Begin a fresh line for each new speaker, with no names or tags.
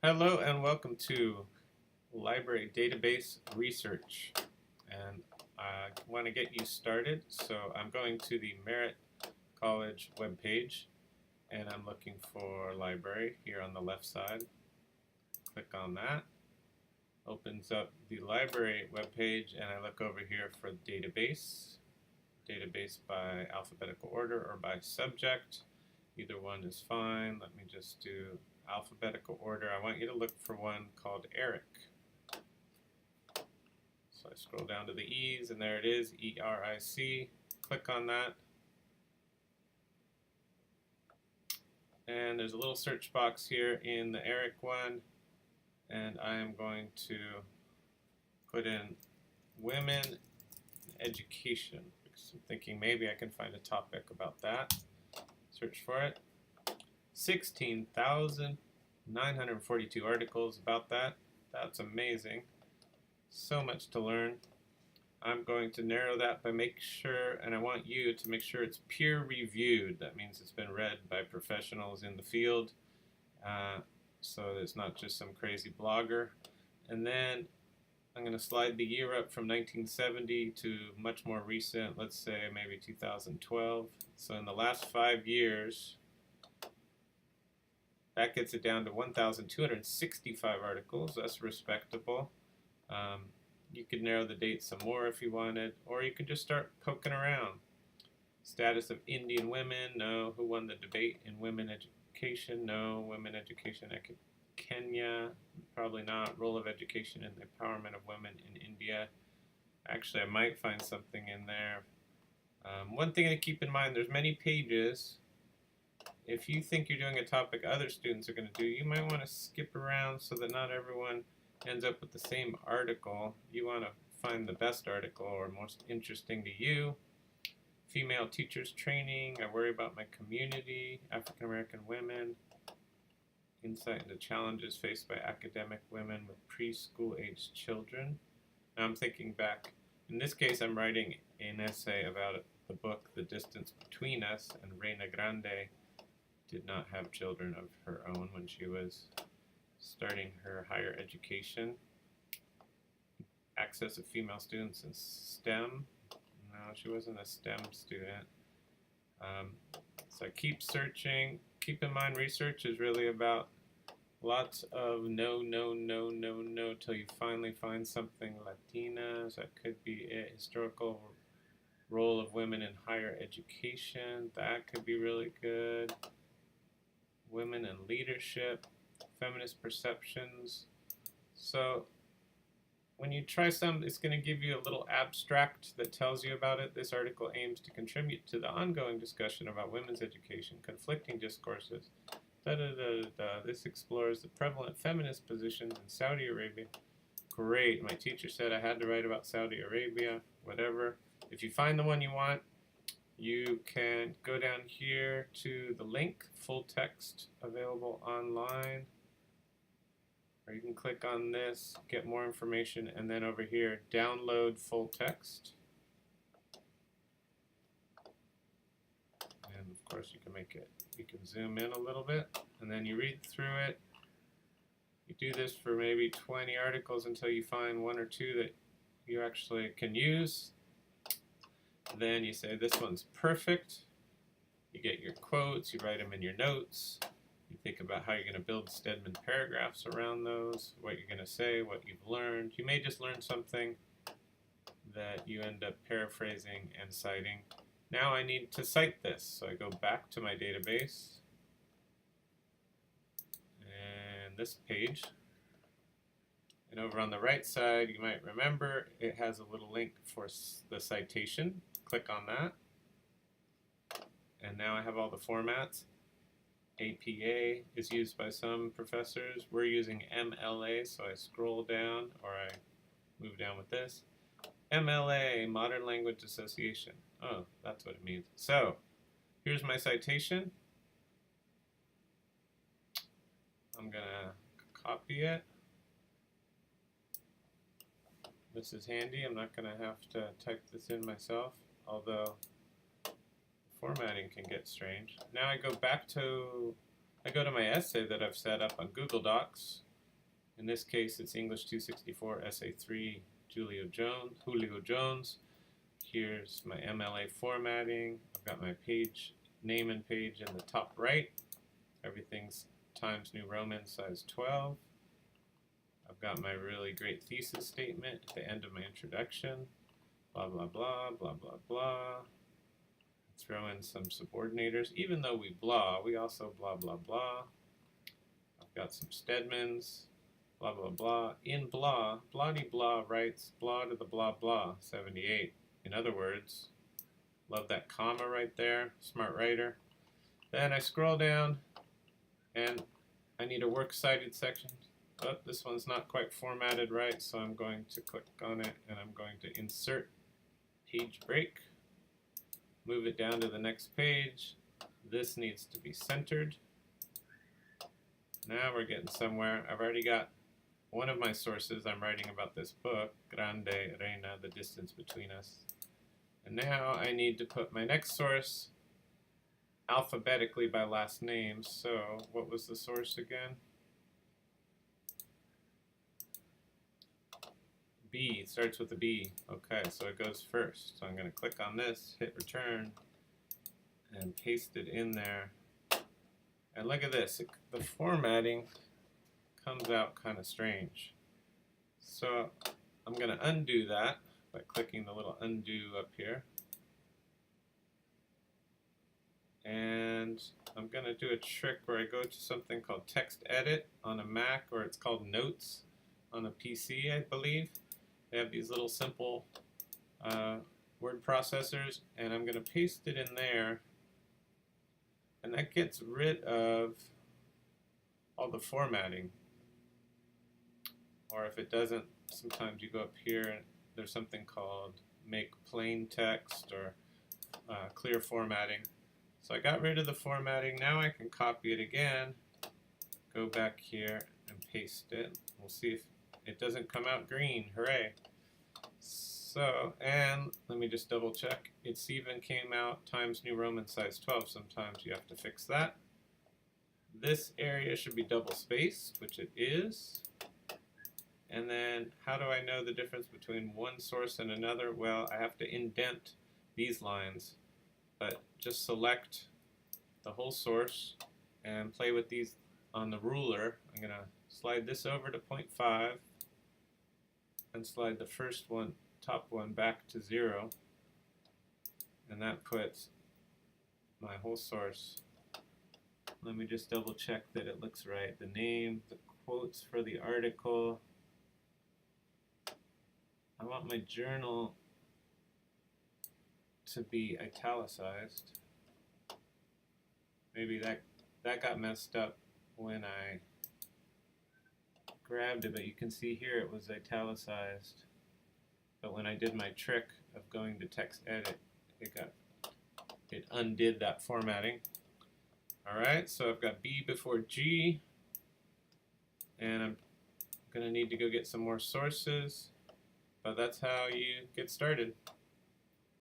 Hello and welcome to Library Database Research. And I want to get you started, so I'm going to the Merritt College webpage and I'm looking for library here on the left side. Click on that. Opens up the library webpage and I look over here for database. Database by alphabetical order or by subject. Either one is fine. Let me just do alphabetical order. I want you to look for one called Eric. So I scroll down to the E's and there it is, E-R-I-C. Click on that. And there's a little search box here in the Eric one. And I am going to put in women education because I'm thinking maybe I can find a topic about that. Search for it. 16,942 articles about that. That's amazing. So much to learn. I'm going to narrow that by make sure, and I want you to make sure it's peer reviewed. That means it's been read by professionals in the field, so it's not just some crazy blogger. And then I'm going to slide the year up from 1970 to much more recent, let's say maybe 2012. So in the last 5 years, that gets it down to 1,265 articles. That's respectable. You could narrow the date some more if you wanted, or you could just start poking around. Status of Indian women, no. Who won the debate in women education, no. Women education in Kenya, probably not. Role of education in the empowerment of women in India. Actually, I might find something in there. One thing to keep in mind, there's many pages. If you think you're doing a topic other students are going to do, you might want to skip around so that not everyone ends up with the same article. You want to find the best article or most interesting to you. Female teachers training, I worry about my community, African American women, insight into challenges faced by academic women with preschool aged children. Now I'm thinking back, in this case I'm writing an essay about the book The Distance Between Us, and Reina Grande did not have children of her own when she was starting her higher education. Access of female students in STEM. No, she wasn't a STEM student. So I keep searching. Keep in mind, research is really about lots of no till you finally find something. Latinas, that could be it. Historical role of women in higher education, that could be really good. Women in leadership, feminist perceptions. So when you try some, it's going to give you a little abstract that tells you about it. This article aims to contribute to the ongoing discussion about women's education, conflicting discourses. This explores the prevalent feminist positions in Saudi Arabia. Great. My teacher said I had to write about Saudi Arabia. Whatever. If you find the one you want, you can go down here to the link, full text available online, or you can click on this, get more information, and then over here, download full text. And of course you can zoom in a little bit, and then you read through it. You do this for maybe 20 articles until you find one or two that you actually can use. Then you say, this one's perfect. You get your quotes, you write them in your notes. You think about how you're going to build Stedman paragraphs around those, what you're going to say, what you've learned. You may just learn something that you end up paraphrasing and citing. Now I need to cite this, so I go back to my database. And this page. And over on the right side, you might remember, it has a little link for the citation. Click on that. And now I have all the formats. APA is used by some professors. We're using MLA, so I scroll down, or I move down with this. MLA, Modern Language Association. Oh, that's what it means. So, here's my citation. I'm going to copy it. This is handy. I'm not going to have to type this in myself, although formatting can get strange. Now I go to my essay that I've set up on Google Docs. In this case, it's English 264, Essay 3, Julio Jones. Here's my MLA formatting. I've got my page name and page in the top right. Everything's Times New Roman size 12. I've got my really great thesis statement at the end of my introduction. Blah, blah, blah, blah, blah, blah. Throw in some subordinators. Even though we blah, we also blah, blah, blah. I've got some Stedmans. Blah, blah, blah. In blah, blah-de-blah writes blah to the blah, blah, 78. In other words, love that comma right there, smart writer. Then I scroll down, and I need a works cited section. But this one's not quite formatted right, so I'm going to click on it, and I'm going to insert page break. Move it down to the next page. This needs to be centered. Now we're getting somewhere. I've already got one of my sources. I'm writing about this book, Grande Reina, The Distance Between Us. And now I need to put my next source alphabetically by last name. So what was the source again? B, starts with a B. Okay, so it goes first. So I'm going to click on this, hit return, and paste it in there. And look at this, the formatting comes out kind of strange. So I'm going to undo that by clicking the little undo up here. And I'm going to do a trick where I go to something called Text Edit on a Mac, or it's called Notes on a PC, I believe. They have these little simple word processors, and I'm going to paste it in there, and that gets rid of all the formatting. Or if it doesn't, sometimes you go up here and there's something called make plain text or clear formatting. So I got rid of the formatting. Now I can copy it again, go back here and paste it. We'll see if it doesn't come out green. Hooray. So, and let me just double check. It's even came out Times New Roman size 12. Sometimes you have to fix that. This area should be double spaced, which it is. And then how do I know the difference between one source and another? Well, I have to indent these lines. But just select the whole source and play with these on the ruler. I'm going to slide this over to 0.5 and slide the first one, top one, back to 0. And that puts my whole source. Let me just double check that it looks right. The name, the quotes for the article. I want my journal to be italicized. Maybe that got messed up when I grabbed it, but you can see here it was italicized. But when I did my trick of going to Text Edit, it undid that formatting. Alright, so I've got B before G, and I'm going to need to go get some more sources, but that's how you get started.